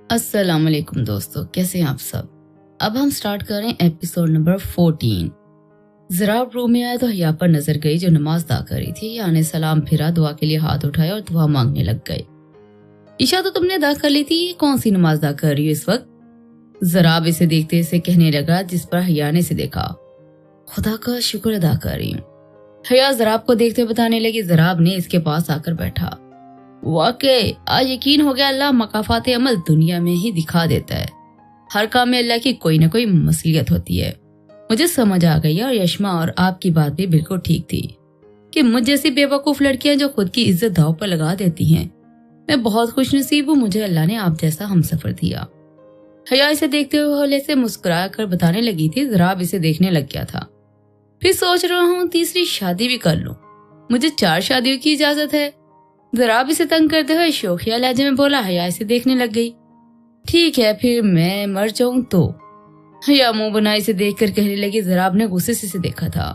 अस्सलाम वालेकुम दोस्तों, कैसे हैं आप सब। अब हम स्टार्ट करें एपिसोड नंबर 14। ज़राब रूम में आया तो हया पर नजर गई जो नमाज अदा कर रही थी। हया ने सलाम फिरा, दुआ के लिए हाथ उठाया और दुआ मांगने लग गए। ईशा तो तुमने अदा कर ली थी, ये कौन सी नमाज अदा कर रही हो इस वक्त? ज़राब इसे देखते से कहने लगा, जिस पर हया ने इसे देखा। खुदा का शुक्र अदा कर रही हूँ। हया ज़राब को देखते हुए बताने लगी। ज़राब ने इसके पास आकर बैठा। वाकई आज यकीन हो गया, अल्लाह मकाफात अमल दुनिया में ही दिखा देता है। हर काम में अल्लाह की कोई ना कोई मसलियत होती है। मुझे समझ आ गई और यशमा और आपकी बात भी बिल्कुल ठीक थी कि मुझ जैसी बेवकूफ लड़कियां जो खुद की इज्जत दांव पर लगा देती हैं। मैं बहुत खुशनसीब हूँ, मुझे अल्लाह ने आप जैसा हमसफर दिया। हया इसे देखते हुए हौले से मुस्कुरा कर बताने लगी थी। ज़राब इसे देखने लग गया था। फिर सोच रहा हूँ तीसरी शादी भी कर लूं, मुझे 4 शादियों की इजाजत है। ज़राब इसे तंग करते हुए शोखिया लहजे में बोला। हया इसे देखने लग गई। ठीक है, फिर मैं मर जाऊं तो? हया मुंह बनाई से देखकर कहने लगी। ज़राब ने गुस्से से इसे देखा था।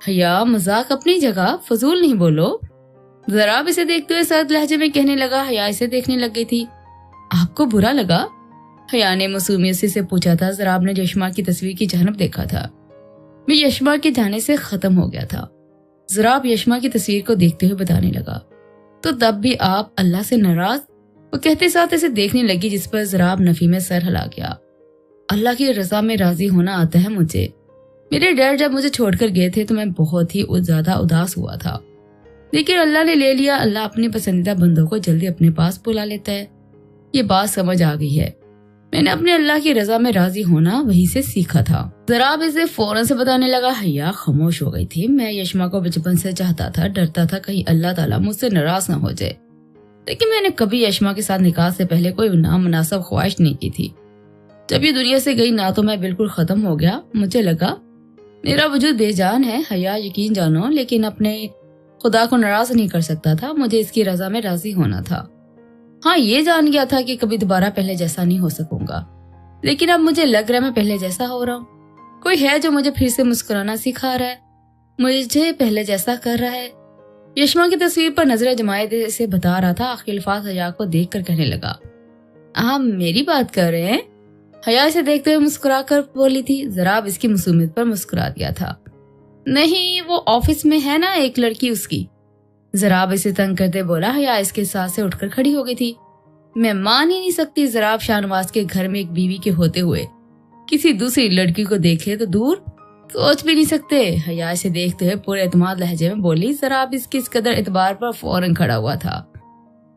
हया मजाक अपनी जगह, फजूल नहीं बोलो। ज़राब इसे देखते हुए सर्द लहजे में कहने लगा। हया इसे देखने लग गई थी। आपको बुरा लगा? हया ने मासूमियत से पूछा था। ज़राब ने यशमा की तस्वीर की जानब देखा था। मैं यशमा के जाने से खत्म हो गया था। ज़राब यशमा की तस्वीर को देखते हुए बताने लगा। तो तब भी आप अल्लाह से नाराज? वो कहते साथ इसे देखने लगी, जिस पर ज़राब नफी में सर हिला गया। अल्लाह की रजा में राजी होना आता है मुझे। मेरे डैड जब मुझे छोड़कर गए थे तो मैं बहुत ही ज्यादा उदास हुआ था, लेकिन अल्लाह ने ले लिया। अल्लाह अपने पसंदीदा बंदों को जल्दी अपने पास बुला लेता है। ये बात समझ आ गई है। मैंने अपने अल्लाह की रजा में राजी होना वहीं से सीखा था। ज़राब इसे फौरन से बताने लगा। हया खामोश हो गई थी। मैं यशमा को बचपन से चाहता था, डरता था कहीं अल्लाह ताला मुझसे नाराज न हो जाए, लेकिन मैंने कभी यशमा के साथ निकाह से पहले कोई नामुनासिब ख्वाहिश नहीं की थी। जब ये दुनिया से गई ना तो मैं बिल्कुल खत्म हो गया। मुझे लगा मेरा वजूद बेजान है। हया यकीन जानो, लेकिन अपने खुदा को नाराज नहीं कर सकता था। मुझे इसकी रजा में राजी होना था। हाँ, ये जान गया था कि कभी दोबारा पहले जैसा नहीं हो सकूंगा, लेकिन अब मुझे लग रहा है मैं पहले जैसा हो रहा हूँ। कोई है जो मुझे फिर से मुस्कुराना सिखा रहा है, मुझे पहले जैसा कर रहा है। यशमा की तस्वीर पर नजरें जमाए से बता रहा था। आखिर अल्फाज हया को देख कर कहने लगा, आप मेरी बात कर रहे हैं? हया इसे देखते हुए मुस्कुरा कर बोली थी। ज़राब इसकी मासूमियत पर मुस्कुरा दिया था। नहीं, वो ऑफिस में है ना एक लड़की, उसकी। ज़राब इसे तंग करते बोला। हया इसके साथ से उठकर खड़ी हो गई थी। मैं मान ही नहीं सकती, ज़राब शाहनवाज के घर में एक बीवी के होते हुए किसी दूसरी लड़की को देखे तो दूर सोच भी नहीं सकते। हया इसे देखते हुए पूरे एतमाद लहजे में बोली। ज़राब इसके इस कदर एतबार पर फौरन खड़ा हुआ था।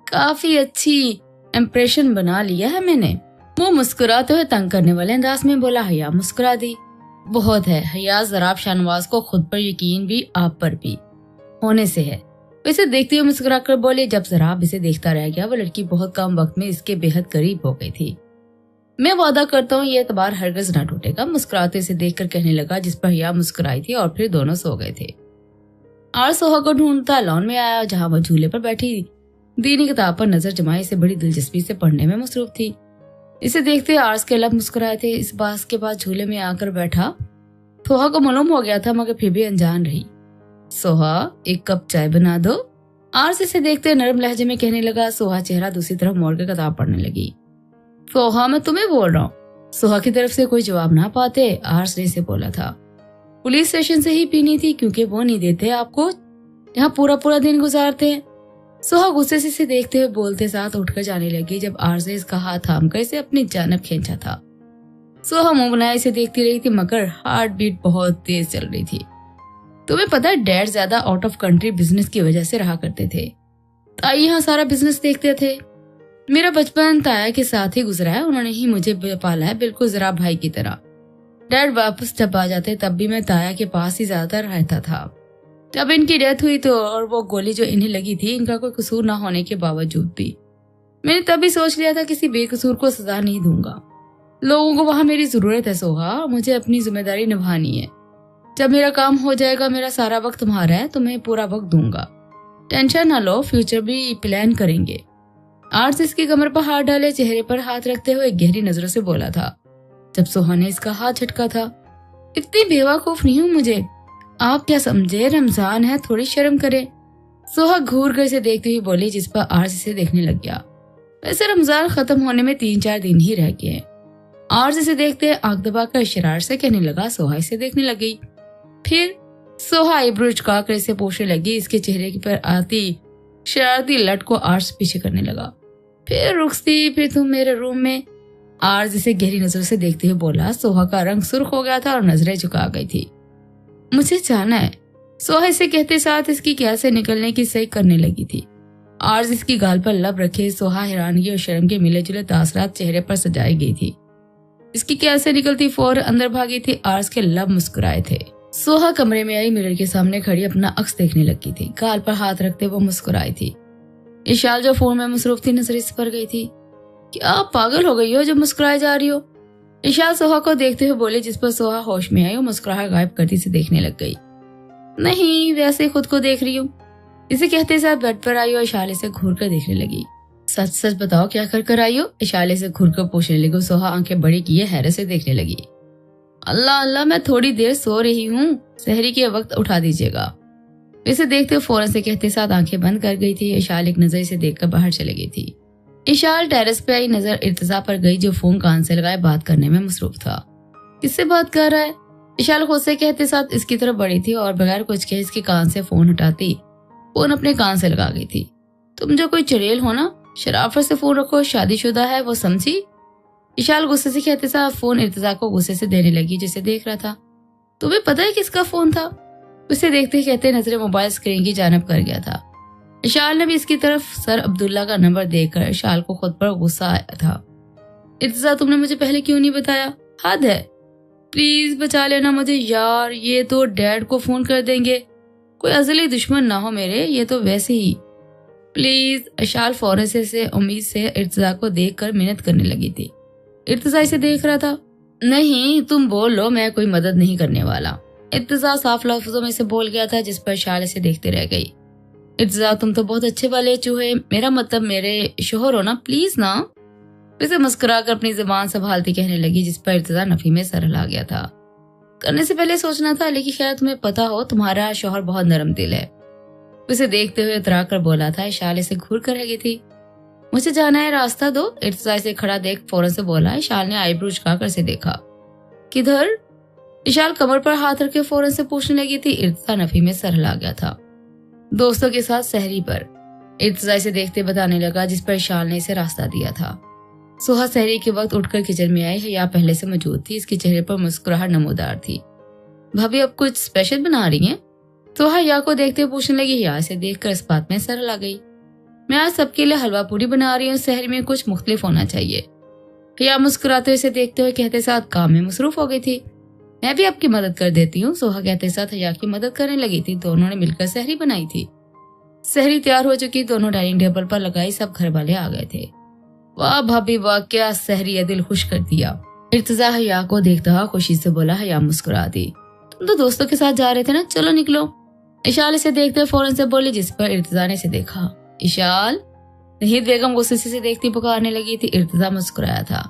काफी अच्छी इम्प्रेशन बना लिया है मैंने। वो मुस्कुराते हुए तंग करने वाले अंदाज में बोला। हया मुस्कुरा दी। बहुत है हया, ज़राब शाहनवाज को खुद पर यकीन भी आप पर भी होने से है। इसे देखते हुए मुस्कुरा कर बोले। जब ज़राब इसे देखता रह गया, वो लड़की बहुत कम वक्त में इसके बेहद करीब हो गई थी। मैं वादा करता हूँ ये एतबार हरगिज़ ना टूटेगा। मुस्कुराते इसे देखकर कहने लगा, जिस पर हया मुस्कुराई थी और फिर दोनों सो गए थे। आर सोहा को ढूंढता लॉन में आया, जहाँ वो झूले पर बैठी दीनी किताब पर नजर जमाई से बड़ी दिलचस्पी से पढ़ने में मसरूफ थी। इसे देखते आर्स के लब मुस्कुराए थे। इस बात के बाद झूले में आकर बैठा सोहा को मालूम हो गया था, मगर फिर भी अनजान रही। सोहा, एक कप चाय बना दो। आर्स इसे देखते नरम लहजे में कहने लगा। सोहा चेहरा दूसरी तरफ मोड़ कर किताब पढ़ने लगी। सोहा, मैं तुम्हें बोल रहा हूँ। सोहा की तरफ से कोई जवाब ना पाते आर्स ने इसे बोला था, पुलिस स्टेशन से ही पीनी थी, क्योंकि वो नहीं देते आपको यहाँ पूरा पूरा दिन गुजारते हैं। सोहा गुस्से से इसे देखते हुए बोलते साथ उठकर जाने लगी, जब आर्स ने इसका हाथ थाम कर इसे अपनी जानब खींचा था। सोहा मुंह बनाए इसे देखती रही थी, मगर हार्ट बीट बहुत तेज चल रही थी। तुम्हें पता है, डैड ज्यादा आउट ऑफ कंट्री बिजनेस की वजह से रहा करते थे। ताई यहाँ सारा बिजनेस देखते थे। मेरा बचपन ताया के साथ ही गुजरा है, उन्होंने ही मुझे पाला है, बिल्कुल ज़राब भाई की तरह। डैड वापस जब आ जाते तब भी मैं ताया के पास ही ज्यादातर रहता था। जब इनकी डेथ हुई तो, और वो गोली जो इन्हें लगी थी, इनका कोई कसूर ना होने के बावजूद भी मैंने तभी सोच लिया था किसी बेकसूर को सजा नहीं दूंगा। लोगों को वहाँ मेरी जरूरत है सोहा, मुझे अपनी जिम्मेदारी निभानी है। जब मेरा काम हो जाएगा, मेरा सारा वक्त तुम्हारा है, तुम्हें पूरा वक्त दूंगा। टेंशन ना लो, फ्यूचर भी प्लान करेंगे। आर्स इसकी कमर पर हाथ डाले, चेहरे पर हाथ रखते हुए गहरी नजरों से बोला था, जब सोहा ने इसका हाथ झटका था। इतनी बेवकूफ नहीं हूँ मुझे, आप क्या समझे, रमजान है, थोड़ी शर्म करे। सोहा घूर कर इसे देखती हुई बोली, जिस पर आर्स इसे देखने लग गया। वैसे रमजान खत्म होने में 3-4 दिन ही रह गए हैं। आर्ज इसे देखते आंख दबाकर शरारत से कहने लगा। सोहा इसे देखने लगी। फिर सोहा आईब्रो चुकाकर इसे पूछने लगी। इसके चेहरे पर आती शरारती लट को आर्ज पीछे करने लगा। फिर रुकती, फिर तुम मेरे रूम में। आर्ज इसे गहरी नजर से देखते हुए बोला। सोहा का रंग सुर्ख हो गया था और नजरें झुका गई थी। मुझे जाना है। सोहा इसे कहते साथ इसकी क्या से निकलने की सही करने लगी थी। आर्ज इसकी गाल पर लब रखे सोहा हैरानगी और शर्म के मिले जुले तासरात चेहरे पर सजाई गई थी। इसकी क्या से निकलती फौरन अंदर भागी थी। आर्ज के लब मुस्कुराए थे। सोहा कमरे में आई, मिरर के सामने खड़ी अपना अक्स देखने लगी थी। गाल पर हाथ रखते वो मुस्कुराई थी। इशाल जो फोन में मसरूफ थी नजर इस पर गई थी। क्या आप पागल हो गई हो जो मुस्कुराए जा रही हो? इशाल सोहा को देखते हुए बोले, जिस पर सोहा होश में आई और मुस्कुराहट गायब करती से देखने लग गई। नहीं, वैसे खुद को देख रही हूँ। इसे कहते साथ बेड पर आई और इशाले से घूर कर देखने लगी। सच सच बताओ क्या कर कर आई हो? इशाले से घूर कर पूछने लगी। सोहा आंखें बड़ी किए हैरत से देखने लगी। अल्लाह अल्लाह, मैं थोड़ी देर सो रही हूँ, सहरी के वक्त उठा दीजिएगा। इसे देखते हुए फौरन से कहते साथ आंखें बंद कर गई थी। इशाल एक नजर से देखकर बाहर चली गई थी। इशाल टेरेस पे आई, नजर इर्तिजा पर गई जो फोन कान से लगाए बात करने में मसरूफ था। किससे बात कर रहा है? इशाल खुद से कहते साथ इसकी तरफ बढ़ी थी और बगैर कुछ कहे इसके कान से फोन हटाती फोन अपने कान से लगा गई थी। तुम जो कोई चुड़ैल हो ना, शराफत से फोन रखो, शादीशुदा है वो, समझी? इशाल गुस्से से कहते साथ फोन इर्तिजा को गुस्से से देने लगी जिसे देख रहा था। तुम्हें पता है किसका फोन था? उसे देखते कहते नजरें मोबाइल स्क्रीन की जानब कर गया था। इशाल ने भी इसकी तरफ सर अब्दुल्ला का नंबर देखकर इशाल को खुद पर गुस्सा आया था। इर्तिजा, तुमने मुझे पहले क्यों नहीं बताया? हद है, प्लीज बचा लेना मुझे यार, ये तो डैड को फोन कर देंगे। कोई अजली दुश्मन ना हो मेरे, ये तो वैसे ही, प्लीज। इशाल फौरन से उम्मीद से इर्तिजा को देखकर मिन्नत करने लगी थी। इर्तिजा इसे देख रहा था। नहीं, तुम बोल लो, मैं कोई मदद नहीं करने वाला। इर्तिजा साफ लफ्जों में से बोल गया था जिस पर इशाल इसे देखते रह गई। इर्तिजा, तुम तो बहुत अच्छे वाले चूहे, मेरा मतलब मेरे शोहर हो ना, प्लीज ना। इसे मुस्कुरा कर अपनी जुबान संभालती कहने लगी जिस पर इर्तिजा नफी में सर हिला गया था। करने से पहले सोचना था, लेकिन शायद तुम्हें पता हो तुम्हारा शोहर बहुत नरम दिल है। उसे देखते हुए उतरा कर बोला था। इशाल इसे घूर कर रह गई थी। मुझे जाना है, रास्ता दो। इर्तिजा से खड़ा देख फौरन से बोला। इशाल ने आईब्रो झुकाकर से देखा। किधर? इशाल कमर पर हाथ रखे फौरन से पूछने लगी थी। इर्तिजा नफी में सर हिला गया था। दोस्तों के साथ सहरी पर। इर्तिजा इसे देखते बताने लगा जिस पर इशाल ने इसे रास्ता दिया था। सोहा सहरी के वक्त उठकर किचन में आई। हया पहले से मौजूद थी। इसके चेहरे पर मुस्कुराहट नमूदार थी। भाभी अब कुछ स्पेशल बना रही हैं? सोहा हया को देखते हुए पूछने लगी। हया से देखकर इस बात में सर हिला गई। मैं आज सबके लिए हलवा पूरी बना रही हूँ, सहरी में कुछ मुख्तलिफ होना चाहिए। हया मुस्कुराते हुए इसे देखते हुए कहते साथ काम में मसरूफ हो गई थी। मैं भी आपकी मदद कर देती हूँ। सोहा कहते साथ हया की मदद करने लगी थी। दोनों ने मिलकर सहरी बनाई थी। सहरी तैयार हो चुकी, दोनों डाइनिंग टेबल पर लगाई। सब घर वाले आ गए थे। वाह भाभी वाह, क्या सहरी है, दिल खुश कर दिया। इर्तिजा हया को देखता हुआ खुशी से बोला। हया मुस्कुरा दी। तुम तो दोस्तों के साथ जा रहे थे ना, चलो निकलो। इशाल इसे देखते फौरन से बोली जिस पर इर्तिजा ने इसे देखा। इशाल? नहीद बेगम गुस्से से देखती पुकारने लगी थी। इर्तिजा मुस्कुराया था।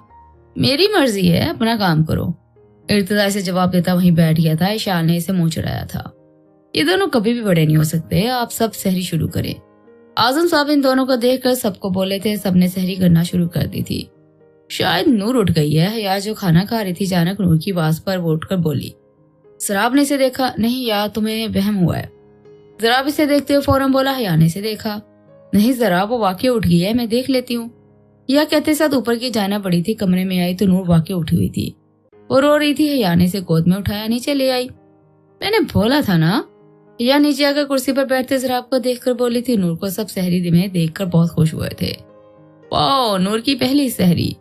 मेरी मर्जी है, अपना काम करो। इर्तिजा इसे जवाब देता वहीं बैठ गया था। इशाल ने इसे मुंह चढ़ाया था। ये दोनों कभी भी बड़े नहीं हो सकते, आप सब सहरी शुरू करें। आजम साहब इन दोनों को देखकर सबको बोले थे। सबने सहरी करना शुरू कर दी थी। शायद नूर उठ गई है। हया जो खाना खा रही थी अचानक नूर की आवाज पर वो उठकर बोली। जराब ने इसे देखा। नहीं यार, तुम्हें वहम हुआ है। जराब इसे देखते हुए फौरन बोला। हया ने इसे देखा। नहीं जराब, वो वाकई उठ गई है, मैं देख लेती हूँ। यह कहते साथ ऊपर की जाना पड़ी थी। कमरे में आई तो नूर वाकई उठी हुई थी। वो रो रही थी। हया ने इसे गोद में उठाया, नीचे ले आई। मैंने बोला था ना। हया नीचे आकर कुर्सी पर बैठते जराब को देखकर बोली थी। नूर को सब सहरी में देखकर बहुत खुश हुए थे। वाह, नूर की पहली सहरी।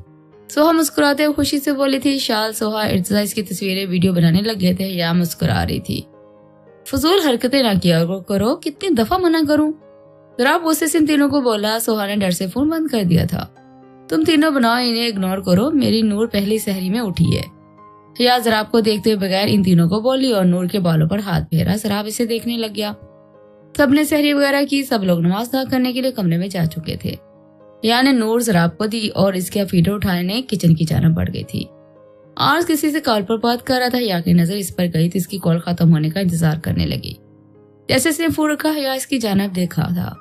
सोहा मुस्कुराते हुए खुशी से बोली थी। शाल, सोहा, इर्तिजा इसकी तस्वीरें वीडियो बनाने लग गए थे। हया मुस्कुरा रही थी। फजूल हरकतें ना किया करो, कितनी दफा मना करूं। जराब गुस्से से इन तीनों को बोला। सोहा ने डर से फोन बंद कर दिया था। तुम तीनों बनाओ, इन्हें इग्नोर करो, मेरी नूर पहली सहरी में उठी है। हया जराब को देखते हुए बगैर इन तीनों को बोली और नूर के बालों पर हाथ फेरा। जराब इसे देखने लग गया। सबने सहरी वगैरह की। सब लोग नमाज अदा करने के लिए कमरे में जा चुके थे। हया ने नूर जराब को दी और इसके फीडर उठाने किचन की जानब बढ़ गई थी। आज किसी से कॉल पर बात कर रहा था। हया की नजर इस पर गई तो इसकी कॉल खत्म होने का इंतजार करने लगी। जैसे इसने फोन रखा, हया इसकी जानब देखा था।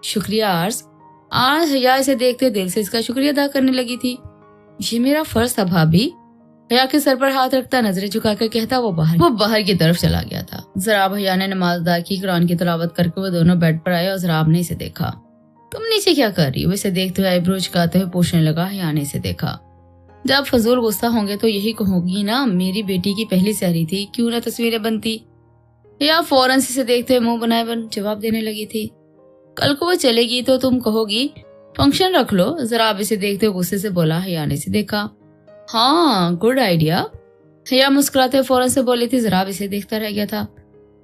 शुक्रिया आर्ज। आज हया इसे देखते दिल से इसका शुक्रिया अदा करने लगी थी। ये मेरा फर्ज था भाभी। हया के सर पर हाथ रखता नजरें झुकाकर कहता वो बाहर की तरफ चला गया था। जराब हया ने नमाज अदा की, कुरान की तिलावत करके वो दोनों बेड पर आए और जराब ने इसे देखा। तुम नीचे क्या कर रही हो? इसे देखते हुए आईब्रो झुकाते हुए पूछने लगा। हया ने इसे देखा। जब फजूल गुस्सा होंगे तो यही कहोगी ना, मेरी बेटी की पहली सहरी थी, क्यों ना तस्वीरें बनती। हया फौरन से इसे देखते हुए मुंह बनाए बन जवाब देने लगी थी। कल को वो चलेगी तो तुम कहोगी फंक्शन रख लो। जराब इसे देखते हुए गुस्से से बोला। हया ने इसे देखा। हाँ, गुड आइडिया। हया मुस्कुराते हुए फौरन से बोली थी। जराब इसे देखता रह गया था।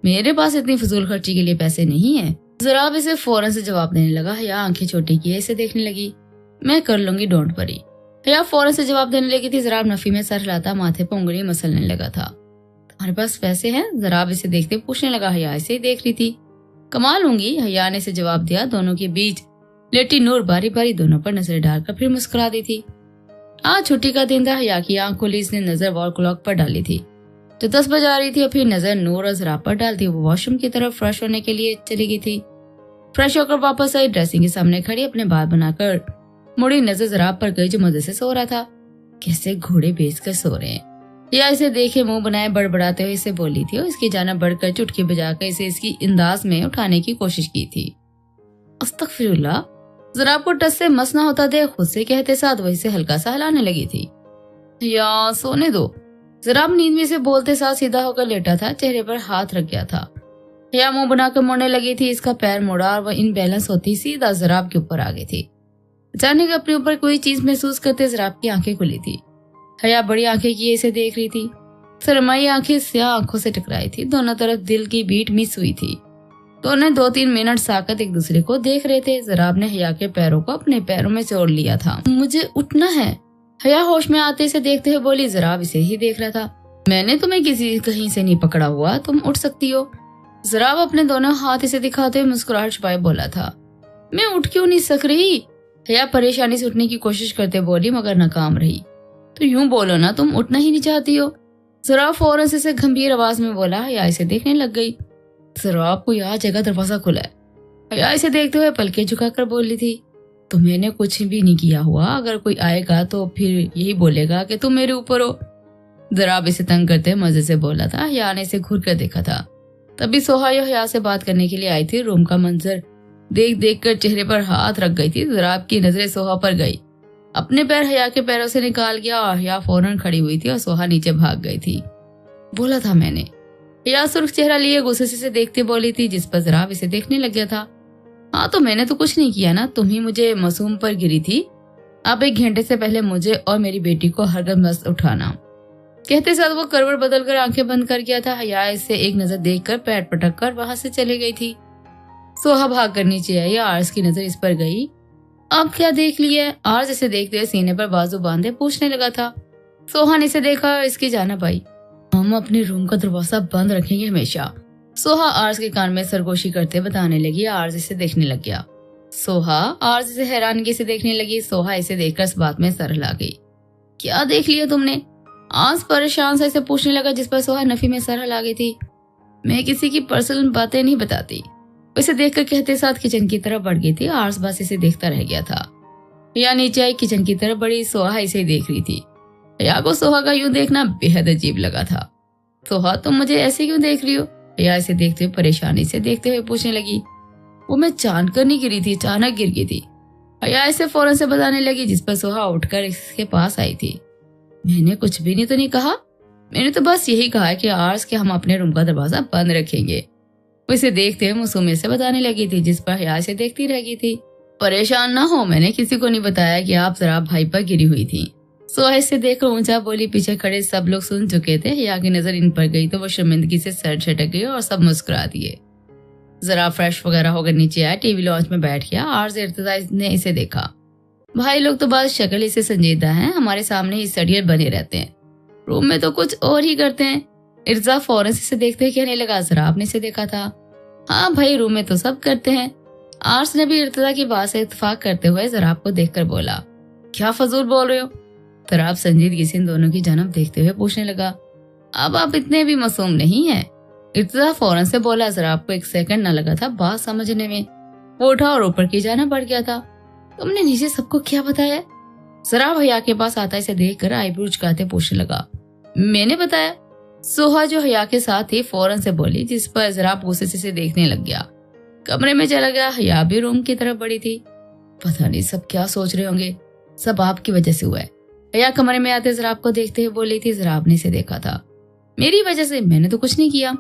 मेरे पास इतनी फजूल खर्ची के लिए पैसे नहीं है। जराब इसे फौरन से जवाब देने लगा। हया आंखें छोटी किए इसे देखने लगी। मैं कर लूंगी, डोंट वरी। हया फौरन से जवाब देने लगी थी। जराब नफी में सर हिलाता माथे पर उंगली मसलने लगा था। तुम्हारे पास पैसे हैं? जराब इसे देखते पूछने लगा। हया इसे ही देख रही थी। कमा लूंगी, हया ने इसे जवाब दिया। दोनों के बीच लेटी नूर बारी बारी दोनों पर नजर डालकर फिर मुस्कुरा दी थी। आज छुट्टी का दिन था। हया की आंख खुली, इसने नजर वॉल क्लॉक पर डाली थी जो 10 बजा रही थी और फिर नजर नूर और जराब पर डालती। वो वॉशरूम की तरफ फ्रेश होने के लिए चली गई थी। फ्रेश होकर वापस आई, ड्रेसिंग के सामने खड़ी अपने बाल बनाकर मुड़ी नजर जराब पर गई जो मजे से सो रहा था। कैसे घोड़े बेचकर सो रहे हैं। या इसे देखे मुंह बनाए बड़बड़ाते हुए इसे बोली थी और इसकी जाना बढ़कर चुटकी बजाकर इसे इसकी अंदाज में उठाने की कोशिश की थी। अस्तगफिरुल्लाह। जराब को टस से मस न होता दे खुद से कहते साथ वही से हल्का सा हिलाने लगी थी। या सोने दो। जराब नींद में से बोलते साथ सीधा होकर लेटा था, चेहरे पर हाथ रख गया था। या मुंह बनाकर मुड़ने लगी थी। इसका पैर मुड़ा और वह इनबैलेंस होती सीधा जराब के ऊपर आ गई थी। अचानक अपने ऊपर कोई चीज महसूस करते जराब की आंखें खुली थी। हया बड़ी आंखें किए इसे देख रही थी। शर्माई आंखें स्याह आंखों से टकराई थी। दोनों तरफ दिल की बीट मिस हुई थी। दोनों 2-3 मिनट साकत एक दूसरे को देख रहे थे। जराब ने हया के पैरों को अपने पैरों में जोड़ लिया था। मुझे उठना है। हया होश में आते इसे देखते हुए बोली। जराब इसे ही देख रहा था। मैंने तुम्हें किसी कहीं से नहीं पकड़ा हुआ, तुम उठ सकती हो। जराब अपने दोनों हाथ इसे दिखाते हुए मुस्कुराहट छुपाए बोला था। मैं उठ क्यों नहीं सक रही? हया परेशानी से उठने की कोशिश करते बोली मगर नाकाम रही। तो यूं बोलो ना, तुम उठना ही नहीं चाहती हो। जराब फौरन से गंभीर आवाज में बोला। हया इसे देखने लग गई। जराब को यहाँ जगह दरवाजा खुला है। हया इसे देखते हुए पलके झुकाकर बोली थी। तो मैंने कुछ भी नहीं किया हुआ, अगर कोई आएगा तो फिर यही बोलेगा कि तुम मेरे ऊपर हो। जराब इसे तंग करते मजे से बोला था। हया ने इसे घूर कर देखा था। तभी सोहा हया से बात करने के लिए आई थी। रूम का मंजर देख देख कर चेहरे पर हाथ रख गई थी। जराब की नजरें सोहा पर गई। अपने पैर हया के पैरों से निकाल गया और हया फौरन खड़ी हुई थी और सोहा नीचे भाग गई थी। बोला था मैंने। हया सुर्ख चेहरा लिए गुस्से से देखते बोली थी, जिस पर जराब इसे देखने लग गया था। हाँ तो मैंने तो कुछ नहीं किया ना, तुम ही मुझे मासूम पर गिरी थी। अब 1 घंटे से पहले मुझे और मेरी बेटी को हरदम मस्त उठाना। कहते साथ वो करवट बदल कर आंखें बंद कर गया था। हया इसे एक नजर देखकर पैर पटक कर वहां से चली गई थी। सोहा भाग कर नीचे आई। आर्स की नजर इस पर गई। अब क्या देख लिया? आर्स इसे देखते हुए सीने पर बाजू बांधे पूछने लगा था। सोहा ने इसे देखा और इसकी जानिब आई। हम अपने रूम का दरवाजा बंद रखेंगे हमेशा, सोहा आर्स के कान में सरगोशी करते बताने लगी। आर्स इसे देखने लग गया। सोहा आर्स इसे हैरानगी से देखने लगी। सोहा इसे देखकर इस बात में सर हिला गई। क्या देख लिया तुमने? आर्स परेशान से इसे पूछने लगा, जिस पर सोहा नफी में सर हिला गई थी। मैं किसी की पर्सनल बातें नहीं बताती। इसे देखकर कहते साथ किचन की तरफ बढ़ गई थी। आर्स बस इसे देखता रह गया था। या नीचे आई किचन की तरफ बढ़ी। सोहा इसे देख रही थी। या को सोहा का यूं देखना बेहद अजीब लगा था। सोहा तुम मुझे ऐसे क्यों देख रही हो? या इसे देखते हुए परेशानी से देखते हुए पूछने लगी। वो मैं चांद कर नहीं गिरी थी, अचानक गिर गई थी। या इसे फौरन से बताने लगी, जिस पर सोहा उठकर इसके पास आई थी। मैंने कुछ भी नहीं तो नहीं कहा, मैंने तो बस यही कहा है कि आर्स के हम अपने रूम का दरवाजा बंद रखेंगे। वो इसे देखते हुए मुसूमे से बताने लगी थी, जिस पर हया से देखती रह गई थी। परेशान ना हो, मैंने किसी को नहीं बताया कि आप जरा भाई पर गिरी हुई थी। सोहा इसे देखकर ऊंचा बोली। पीछे खड़े सब लोग सुन चुके थे। हया की नजर इन पर गई तो वो शर्मिंदगी से सर झटक गई और सब मुस्कुरा दिए। जरा फ्रेश वगैरह होकर नीचे आया, टीवी लॉन्च में बैठ गया। आर्स इर्तिजा ने इसे देखा। भाई लोग तो बस शक्ल ही से संजीदा हैं, हमारे सामने ही सड़ियर बने रहते हैं, रूम में तो कुछ और ही करते हैं। इर्तिजा फौरन से देखते कहने लगा। जरा आपने इसे देखा था? हाँ भाई, रूम में तो सब करते हैं। आर्स ने भी इर्तिजा की बात से इत्तेफाक करते हुए जराब को देखकर बोला। क्या फजूल बोल रहे हो? जराब संजीदगी से इन दोनों की जन्म देखते हुए पूछने लगा। अब आप इतने भी मासूम नहीं हैं। इर्तिजा फौरन से बोला। जराब को 1 सेकंड न लगा था बात समझने में। वो उठा और ऊपर की जाना बढ़ गया था। तुमने नीचे सबको क्या बताया? जरा हया के पास आता इसे देख कर आईब्रो उचकाते पूछने लगा। मैंने बताया। सोहा जो हया के साथ थी फौरन से बोली, जिस पर जरा गुस्से से देखने लग गया। कमरे में चला गया। हया भी रूम की तरफ बढ़ी थी। पता नहीं सब क्या सोच रहे होंगे, सब आपकी वजह से हुआ है। हया कमरे में आते जराब को देखते हुए बोली थी। जराब ने इसे देखा था। मेरी वजह से? मैंने तो कुछ नहीं किया।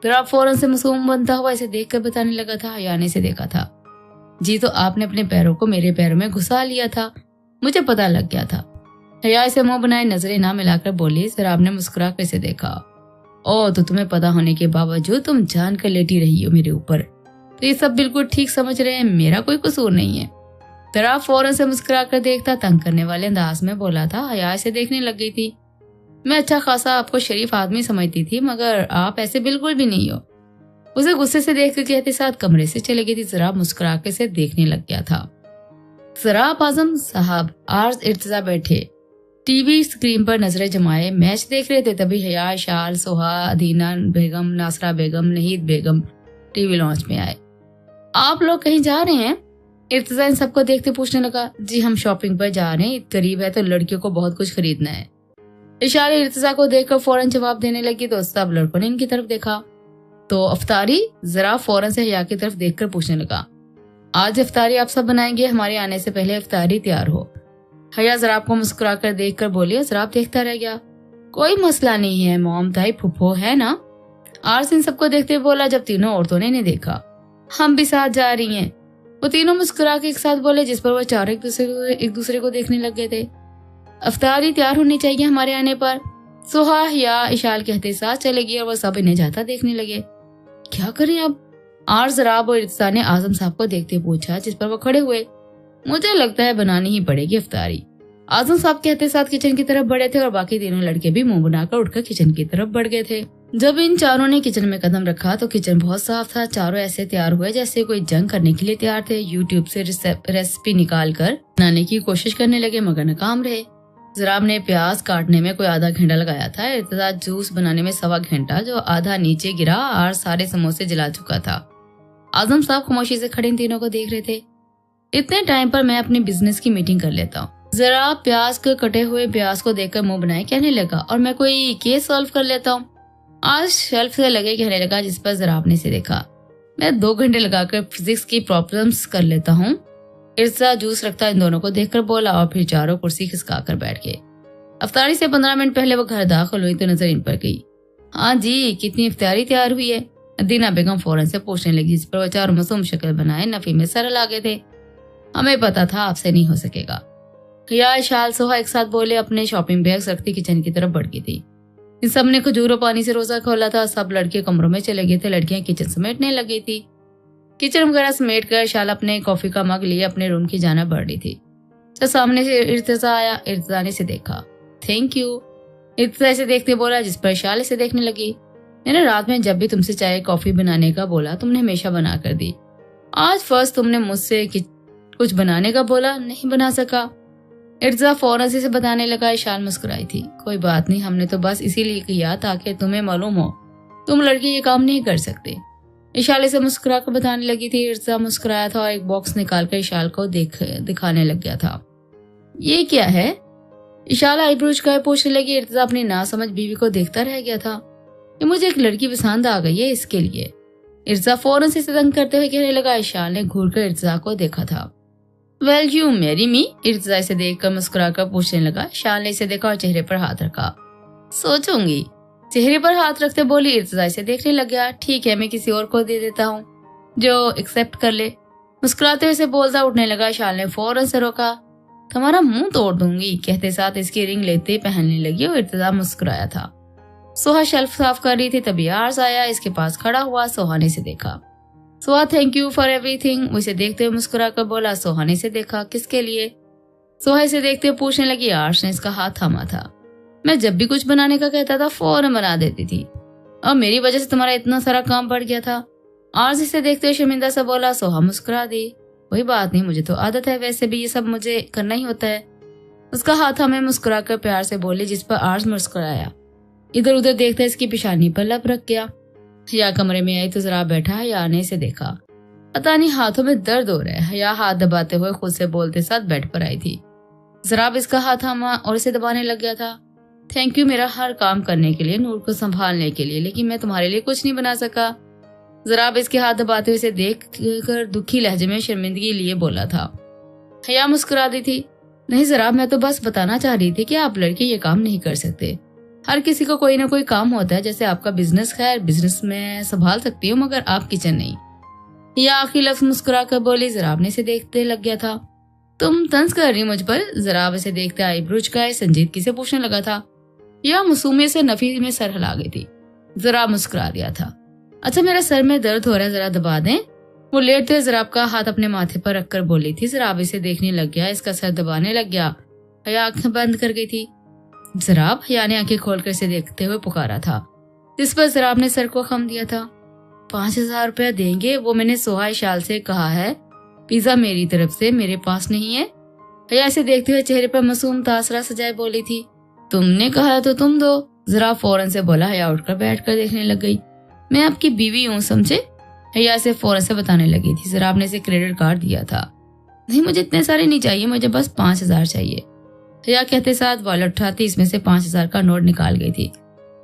जराब फौरन से मासूम बनता हुआ इसे देखकर बताने लगा था। हया ने इसे देखा था। जी तो आपने अपने पैरों को मेरे पैरों में घुसा लिया था, मुझे पता लग गया था। हया इसे मुंह बनाए नजरें ना मिलाकर बोली। जराब ने मुस्कुरा कर इसे देखा। ओ तो तुम्हें पता होने के बावजूद तुम जान कर लेटी रही हो मेरे ऊपर, तो ये सब बिल्कुल ठीक समझ रहे हैं, मेरा कोई कसूर नहीं है। जराब फौरन से मुस्कुरा कर देखता तंग करने वाले अंदाज में बोला था। हया इसे देखने लग गई थी। मैं अच्छा खासा आपको शरीफ आदमी समझती थी, मगर आप ऐसे बिल्कुल भी नहीं हो। उसे गुस्से से देख कर कहते साथ कमरे से चले गई थी। जराब मुस्कुरा कर इसे देखने लग गया था। जराब आजम साहब आर्ज इर्तिजा बैठे टीवी स्क्रीन पर नजरें जमाए मैच देख रहे थे। तभी हया, शाल, सोहा, अदीना बेगम, नासरा बेगम, नहीद बेगम टीवी लॉन्च में आए। आप लोग कहीं जा रहे हैं? इर्तिजा इन सबको देखते पूछने लगा। जी हम शॉपिंग पर जा रहे हैं, ईद करीब है तो लड़कियों को बहुत कुछ खरीदना है। इशारे इर्तिजा को देखकर फौरन जवाब देने लगी तो सब लड़कों ने इनकी तरफ देखा। तो अफ्तारी? जरा फौरन से हया की तरफ देखकर पूछने लगा। आज अफ्तारी आप सब बनाएंगे, हमारे आने से पहले अफ्तारी तैयार हो। हया जराब को मुस्कुरा कर देख कर बोली। जराब देखता रह गया। कोई मसला नहीं है, मोम ताई फुफो है ना? आर्स इन सबको देखते हुए बोला जब तीनों औरतों ने इन्हें देखा। हम भी साथ जा रही हैं। वो तीनों मुस्कुरा के एक साथ बोले, जिस पर वो चारों एक दूसरे को देखने लग गए थे। अफ्तारी तैयार होनी चाहिए हमारे आने पर। सोहा, हया, इशाल कहते साथ चले गए और वो सब इन्हें जाता देखने लगे। क्या करें अब? आर्स, जराब और इर्तिजा ने आजम साहब को देखते पूछा, जिस पर वो खड़े हुए। मुझे लगता है बनानी ही पड़ेगी अफ्तारी। आजम साहब कहते साथ किचन की तरफ बढ़े थे और बाकी तीनों लड़के भी मुंह बनाकर उठकर किचन की तरफ बढ़ गए थे। जब इन चारों ने किचन में कदम रखा तो किचन बहुत साफ था। चारों ऐसे तैयार हुए जैसे कोई जंग करने के लिए तैयार थे। यूट्यूब से रेसिपी निकाल कर बनाने की कोशिश करने लगे मगर नाकाम रहे। जराब ने प्याज काटने में कोई आधा घंटा लगाया था। इर्तिजा जूस बनाने में 1.25 घंटा, जो आधा नीचे गिरा और सारे समोसे जला चुका था। आजम साहब खामोशी से खड़े इन तीनों को देख रहे थे। इतने टाइम पर मैं अपनी बिजनेस की मीटिंग कर लेता हूँ। जरा प्याज के कटे हुए प्याज को देखकर मुंह बनाए कहने लगा, और मैं कोई केस सॉल्व कर लेता हूँ। आज शेल्फ से लगे कहने लगा, जिस पर जराब ने से देखा। मैं 2 घंटे लगाकर फिजिक्स की प्रॉब्लम्स कर लेता हूँ। इर्तिजा जूस रखता इन दोनों को देखकर बोला और फिर चारों कुर्सी खिसका कर बैठ गए। अफ्तारी से 15 मिनट पहले वो घर दाखिल हुई तो नजर इन पर गई। हाँ जी, कितनी इफ्तारी तैयार हुई है? अदीना बेगम फौरन से पूछने लगी, जिस पर वो चारों मासूम शक्ल बनाए नफी में सरल आ गए थे। हमें पता था आपसे नहीं हो सकेगा। हया, शाल, सोहा एक साथ बोले। अपने शॉपिंग बैग्स रखती किचन की तरफ बढ़ गई थी। इन सब ने खजूर और पानी से रोजा खोला था। सब लड़के कमरों में चले गए थे। लड़कियां किचन समेटने लगी थी। किचन वगैरह समेट कर शाल अपने कॉफी का मग लिए अपने रूम की जाना बढ़ रही थी। जब सामने से इर्तिजा आया, इर्तिजा ने इसे देखा। थैंक यू, इर्तिजा इसे देखते बोला, जिस पर शाल इसे देखने लगी। मैंने रात में जब भी तुमसे चाय कॉफी बनाने का बोला तुमने हमेशा बना कर दी। आज फर्स्ट तुमने मुझसे कुछ बनाने का बोला, नहीं बना सका। इर्तिजा फौरन से बताने लगा। शाल मुस्कुराई थी। कोई बात नहीं, हमने तो बस इसीलिए किया ताकि तुम्हें मालूम हो तुम लड़के ये काम नहीं कर सकते। इशाले से मुस्कुरा कर बताने लगी थी। इर्तिजा मुस्कुराया था और एक बॉक्स निकालकर इशाल को दिखाने लग गया था। ये क्या है? इशाला आईब्रोज का पूछने लगी। इर्तिजा अपनी नासमझ बीवी को देखता रह गया था। ये मुझे एक लड़की पसंद आ गई है, इसके लिए। इर्तिजा फौरन से तंग करते हुए कहने लगा। इशाल ने घूरकर इर्तिजा को देखा था। Will you marry me? Irtiza इसे देखकर मुस्कुरा कर पूछने लगा। शाल ने इसे देखा और चेहरे पर हाथ रखा। सोचूंगी, चेहरे पर हाथ रखते बोली। इर्तिजा इसे देखने लग गया। ठीक है, मैं किसी और को दे देता हूँ जो एक्सेप्ट कर ले। मुस्कुराते हुए बोलता उठने लगा। शाल ने फौरन से रोका। तुम्हारा मुंह तोड़ दूंगी, कहते साथ इसकी रिंग लेते पहनने लगी और इर्तिजा मुस्कुराया था। सोहा शेल्फ साफ कर रही थी, तभी आर्स आया। इसके पास खड़ा हुआ। सोहा ने इसे देखा। Soha, thank you for everything, उसे देखते हुए मुस्कुरा कर बोला। सोहा ने इसे देखा। किसके लिए? सोहा इसे देखते हुए पूछने लगी। आर्स ने इसका हाथ थामा था। मैं जब भी कुछ बनाने का कहता था फौरन बना देती थी, और मेरी वजह से तुम्हारा इतना सारा काम बढ़ गया था। आर्स इसे देखते हुए शर्मिंदा सा बोला। सोहा मुस्कुरा दी। कोई बात नहीं, मुझे तो आदत है, वैसे भी ये सब मुझे करना ही होता है। उसका हाथ हमें मुस्कुरा कर प्यार से बोली, जिस पर आर्स मुस्कुराया। इधर उधर देखते इसकी पेशानी पर लब रख गया। या कमरे में आई तो जरा बैठा है। या ने इसे देखा। پتہ نہیں ہاتھوں میں درد ہو رہا ہے۔ حیا ہاتھ دباتے ہوئے خود سے بولتے ساتھ بیڈ پر آئی تھی۔ ضراب اس کا ہاتھ تھاما اور اسے دبانے لگ گیا تھا۔ تھینک یو میرا ہر کام کرنے کے لیے، نور کو سنبھالنے کے لیے، لیکن میں تمہارے لیے کچھ نہیں بنا سکا۔ ضراب اس کے ہاتھ دباتے ہوئے اسے دیکھ کر دکھی لہجے میں شرمندگی لیے بولا تھا۔ حیا مسکرا دی تھی۔ نہیں ضراب، میں تو بس بتانا چاہ رہی تھی کہ آپ لڑکے یہ کام نہیں کر سکتے۔ ہر کسی کو کوئی نہ کوئی کام ہوتا ہے، جیسے آپ کا بزنس، خیر بزنس میں سنبھال سکتی ہوں مگر آپ کچن نہیں۔ حیا آخری لفظ مسکرا کر بولی۔ ضراب نے اسے دیکھتے لگ گیا تھا۔ تم طنز کر رہی مجھ پر؟ ضراب اسے دیکھتے آئی برو چکائے سنجیدگی سے پوچھنے لگا تھا۔ یا معصومیت سے نفی میں سر ہلا گئی تھی۔ ضراب مسکرا دیا تھا۔ اچھا میرا سر میں درد ہو رہا ہے، ذرا دبا دیں؟ وہ لیٹتے ہوئے ضراب کا ہاتھ اپنے ماتھے پر رکھ کر بولی تھی۔ ضراب اسے دیکھنے لگ گیا، اس کا سر دبانے لگ گیا۔ حیا آنکھیں بند کر گئی تھی۔ ضراب، حیا نے آنکھیں کھول کر اسے دیکھتے ہوئے پکارا تھا، جس پر ضراب نے سر کو خم دیا تھا۔ 5,000 روپیہ دیں گے؟ وہ میں نے سوہائے شال سے کہا ہے، پیزا میری طرف سے میرے پاس نہیں ہے۔ حیا اسے دیکھتے ہوئے چہرے پر معصوم تاثرہ سجائے بولی تھی۔ تم نے کہا ہے تو تم دو۔ ضراب فوراً سے بولا۔ حیا اٹھ کر بیٹھ کر دیکھنے لگ گئی۔ میں آپ کی بیوی ہوں، سمجھے؟ حیا اسے فوراً سے بتانے لگی تھی۔ ضراب نے اسے کریڈٹ کارڈ دیا تھا۔ نہیں مجھے اتنے سارے نہیں چاہیے، مجھے بس 5,000 چاہیے۔ حیا کہتے ساتھ والٹ اٹھاتی اس میں سے 5,000 کا نوٹ نکال گئی تھی۔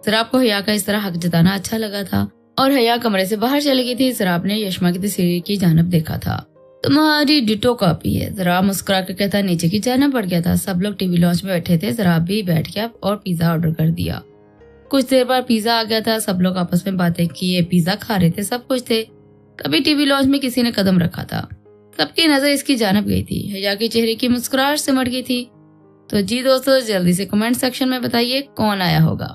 ضراب کو حیا کا اس طرح حق جتانا اچھا لگا تھا اور حیا کمرے سے باہر چلی گئی تھی۔ ضراب نے یشما کی تصویر کی جانب دیکھا تھا۔ تمہاری ڈیٹو کاپی ہے، ضراب مسکرا کر کہتا نیچے کی جانا پڑ گیا تھا۔ سب لوگ ٹی وی لانچ میں بیٹھے تھے، ضراب بھی بیٹھ گیا اور پیزا آرڈر کر دیا۔ کچھ دیر بعد پیزا آ گیا تھا، سب لوگ آپس میں باتیں کیے، پیزا کھا رہے تھے، سب کچھ تھے۔ تبھی ٹی وی لانچ میں کسی نے قدم رکھا تھا، سب کی نظر اس کی جانب گئی تھی۔ حیا کے چہرے کی مسکراہٹ سمٹ گئی تھی۔ تو جی دوستو، جلدی سے کمنٹ سیکشن میں بتائیے کون آیا ہوگا۔